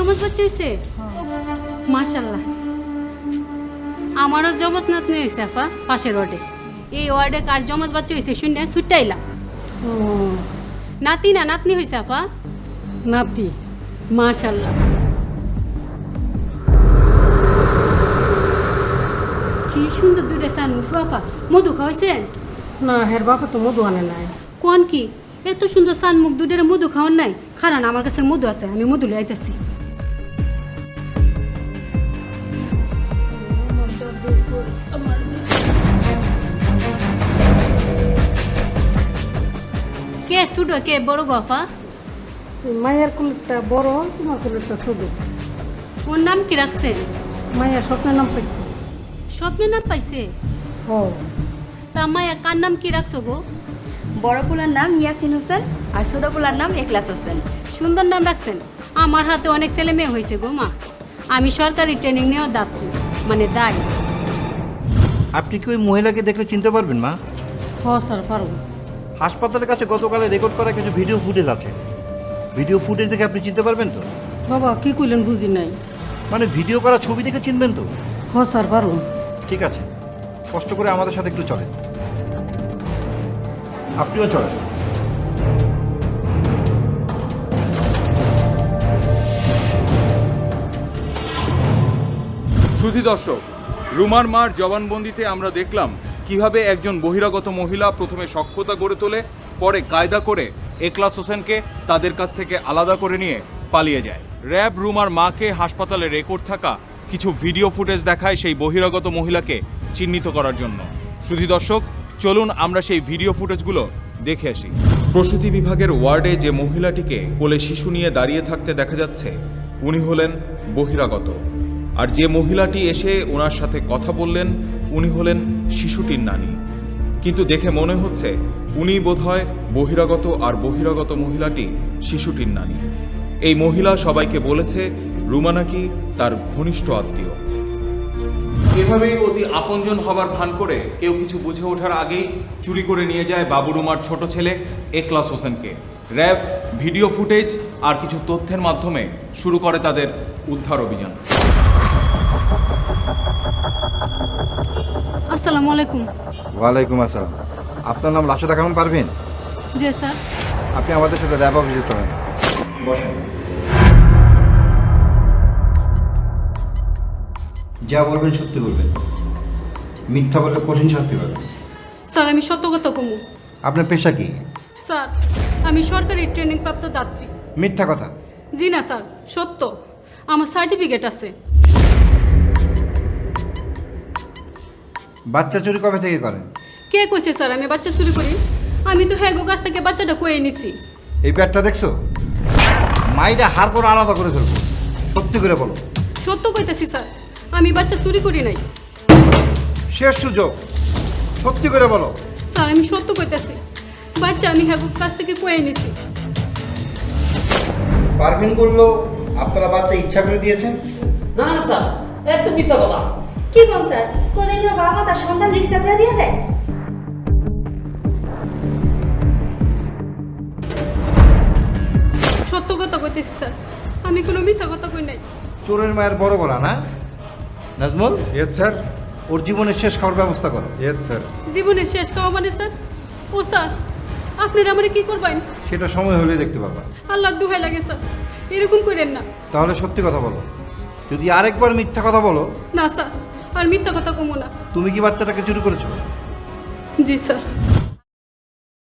জমজ বাচ্চা হয়েছে? মাশাল্লাহ। আমারও জমজ নাতনি হয়েছে আপা, পাশের ওয়ার্ডে। এই ওয়ার্ডে কার জমজ বাচ্চা হয়েছে শুনে ছুটাইলাম। ও নাতি না নাতনি হয়েছে আপা? নাতি। মাশাল্লাহ। কি সুন্দর দুইটা সান আপা। মধু খাওয়াইছেন? না হের বাপে তো মধু আনে নাই। কোন কি এত সুন্দর সান মুখ দুইটারে মধু খাওয়ার নাই? খারান আমার কাছে মধু আছে, আমি মধু লই আইতাছি। কে ছুটো কে বড় গফা? মায়ের কুলেরটা বড়, তোমার কুলেরটা ছোট। ওর নাম কি রাখছেন? মায়ের স্বপ্নের নাম পাইছে। স্বপ্নের নাম পাইছে? ও তা মায়া কার নাম কি রাখছো গো? বড় পোলার নাম ইয়াসিন হোসেন আর ছোট পোলার নাম এখলাস হোসেন। সুন্দর নাম রাখছেন। আমার হাতে অনেক ছেলে মেয়ে হয়েছে গো মা। আমি সরকারি ট্রেনিং নিয়েও যাচ্ছি, মানে দায়। আপনি কি ওই মহিলাকে দেখলে চিনতে পারবেন মা? হ স্যার পারবো। হাসপাতালের কাছে গতকালে রেকর্ড করা কিছু ভিডিও ফুটেজ আছে। ভিডিও ফুটেজ দেখে আপনি চিনতে পারবেন তো? বাবা কি কইলেন বুঝি নাই। মানে ভিডিও করা ছবি দেখে চিনবেন তো? হ স্যার পারবো। ঠিক আছে, কষ্ট করে আমাদের সাথে একটু চলেন। আপনিও চলেন। সুধী দর্শক, রুমার মার জবানবন্দিতে আমরা দেখলাম কিভাবে একজন বহিরাগত মহিলা প্রথমে সখ্যতা গড়ে তোলে, পরে কায়দা করে এখলাস হোসেনকে তাদের কাছ থেকে আলাদা করে নিয়ে পালিয়ে যায়। র্যাব রুমার মাকে হাসপাতালে রেকর্ড থাকা কিছু ভিডিও ফুটেজ দেখায় সেই বহিরাগত মহিলাকে চিহ্নিত করার জন্য। সুধী দর্শক, চলুন আমরা সেই ভিডিও ফুটেজগুলো দেখে আসি। প্রসূতি বিভাগের ওয়ার্ডে যে মহিলাটিকে কোলে শিশু নিয়ে দাঁড়িয়ে থাকতে দেখা যাচ্ছে, উনি হলেন বহিরাগত। আর যে মহিলাটি এসে ওনার সাথে কথা বললেন, উনি হলেন শিশুটির নানি। কিন্তু দেখে মনে হচ্ছে উনি বোধহয় বহিরাগত, আর বহিরাগত মহিলাটি শিশুটির নানি। এই মহিলা সবাইকে বলেছে রুমা নাকি তার ঘনিষ্ঠ আত্মীয়। এভাবেই অতি আপনজন হবার ভান করে কেউ কিছু বুঝে ওঠার আগেই চুরি করে নিয়ে যায় বাবু রুমার ছোট ছেলে এখলাস হোসেনকে। র্যাব ভিডিও ফুটেজ আর কিছু তথ্যের মাধ্যমে শুরু করে তাদের উদ্ধার অভিযান। আসসালামু আলাইকুম। ওয়ালাইকুম আসসালাম। আপনার নাম রাশেদা খানম পারভীন? জি স্যার। আপনি আমাদের সাথে র্যাব অফিসে চলেন। বসেন। যা বলবেন সত্যি বলবেন, মিথ্যা বললে কঠিন শাস্তি পাবেন। স্যার আমি সত্য কথা কমু। আপনার পেশা কি? স্যার আমি সরকারি ট্রেনিং প্রাপ্ত যাত্রী। মিথ্যা কথা। জি না স্যার, সত্য। আমার সার্টিফিকেট আছে। বাচ্চা চুরি কবে থেকে করেন? কে কইছে স্যার আমি বাচ্চা চুরি করি? আমি তো হ্যাগো কাছ থেকে বাচ্চাটা কয়ে নিছি। এই প্যাটটা দেখছো? মাইটা হাড় করে আলাদা করে ফেলবো। সত্যি করে বলো। সত্য কইতেছি স্যার, আমি বাচ্চা চুরি করি নাই। শেষ সুযোগ, সত্যি করে বলো। স্যার আমি সত্য কইতেছি, বাচ্চা আমি হ্যাগো কাছ থেকে কয়ে নিছি। পারভিন বললো আপনারা বাচ্চা ইচ্ছা করে দিয়েছেন? না না স্যার, একদম মিথ্যা কথা। কি কোন স্যার, কোনদিন কোনো বাবা তার সন্তান রিস্তা করে দিয়ে দেয়? সত্য কথা কইতেছি স্যার, আমি কোনো মিথ্যা কথা কই নাই। চোরের মায়ের বড় গলা না? Nazmul, yes sir. ওর জীবনের শেষ খাওয়ার ব্যবস্থা করো। Yes sir. জীবনের শেষ খাওয়া মানে স্যার? ও স্যার আপনারা আমারে কি করবেন? সেটা সময় হলে দেখতে পাবা। আল্লাহ দোহাই লাগে স্যার, এরকম করেন না। তাহলে সত্যি কথা বলো। যদি আরেকবার মিথ্যা কথা বলো। না স্যার, আর মিথ্যা কথা কমো না। তুমি কি বাচ্চাটাকে চুরি করেছো? জি স্যার।